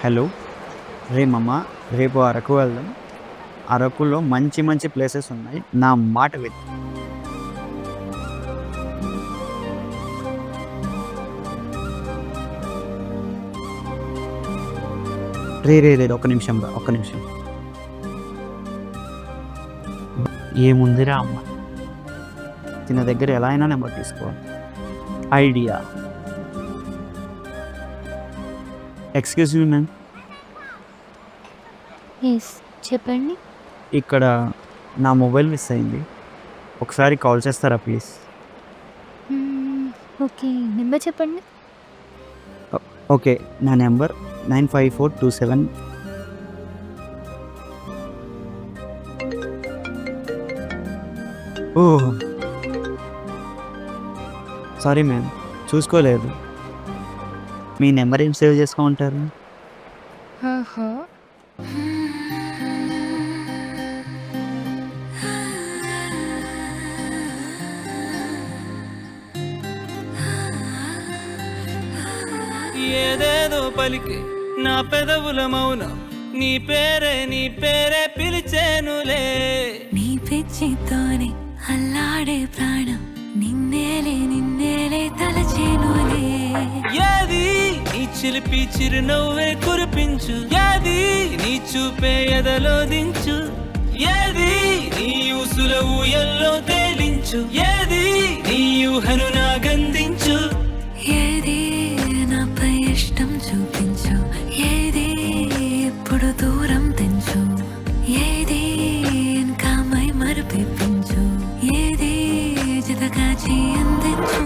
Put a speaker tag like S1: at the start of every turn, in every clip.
S1: Hello! రే మామ, రేపు అరకు వెళ్దాం. అరకులో మంచి మంచి ప్లేసెస్ ఉన్నాయి. నా మాట విను. రే ఒక్క నిమిషం రా, ఒక్క నిమిషం. ఏముందిరా అమ్మ, తిన దగ్గర ఎలా అయినా నెంబర్ తీసుకోవాలి. Idea. Excuse me ma'am,
S2: yes చెప్పండి.
S1: ఇక్కడ నా మొబైల్ మిస్ అయింది. ఒకసారి కాల్ చేస్తారా ప్లీజ్?
S2: ఓకే, నెంబర్ చెప్పండి.
S1: ఓకే, నా నెంబర్ 95427. ఓహ్ సారీ మ్యామ్, చూసుకోలేదు. మీ నెంబర్ ఏం సేవ్ చేసుకోమంటారు?
S2: ఆహా.
S3: ఏదేదో పలికి నా పెదవుల మౌనం, నీ పేరే పిలిచేనులే.
S4: నీ పిచ్చితోనే అల్లాడే ప్రాణం, నిన్నేలే తలచేనులే.
S3: ఏది నీ చిలిపి చిరునవ్వే కురిపించు, ఏది నీ చూపే ఎదలో దించు, ఏది నీ ఊసుల ఊయల్లో తేలించు, ఏది నీ ఊహను నాగందించు.
S4: ఏది నాపై ఇష్టం చూపించు, ఏది ఎప్పుడు దూరం తెంచు, ఏది ఇంకా మై మరిపించు, ఏది జతగా అందించు.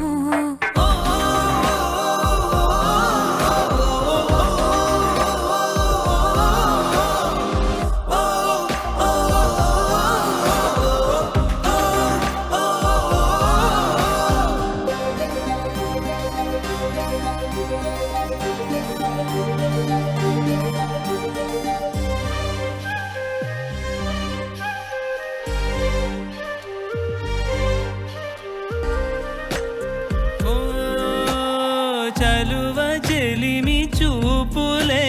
S3: చలువ చెలిమి చూపులే,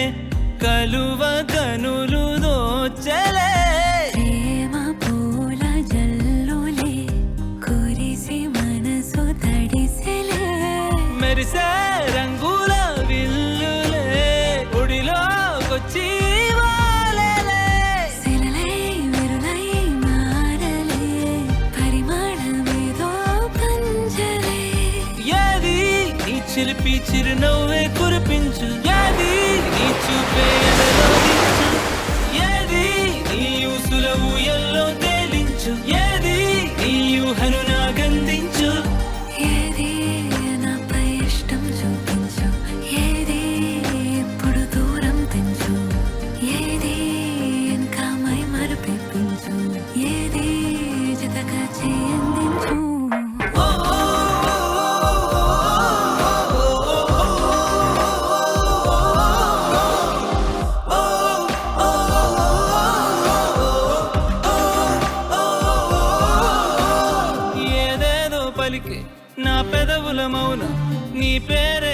S3: కలువ కనులు దోచలే.
S4: ప్రేమ పూల జల్లులే, కురిసి మనసు తడిసెలే.
S3: మెరిసే రంగుల విల్లులే, ఒడిలోకొచ్చి వాలెలే.
S4: శిలలై విరులై మారలే, పరిమళమేదో పంజలే.
S3: ఏది నీ చిలిపి చిరునవ్వే కురిపించు, ఏది నీ చూపే ఎదలో దించు, ఏది నీ ఊసుల ఊయల్లో తేలించు, ఏది నీ ఊహను నాగందించు.
S4: ఏది నాపై ఇష్టం చూపించు, ఏది ఎప్పుడు దూరం తెంచు, ఏది ఇంకా మై మరిపించు, ఏది జతగా అందించు.
S3: ఏదేదో పలికి నా పెదవుల మౌనం, నీ పేరే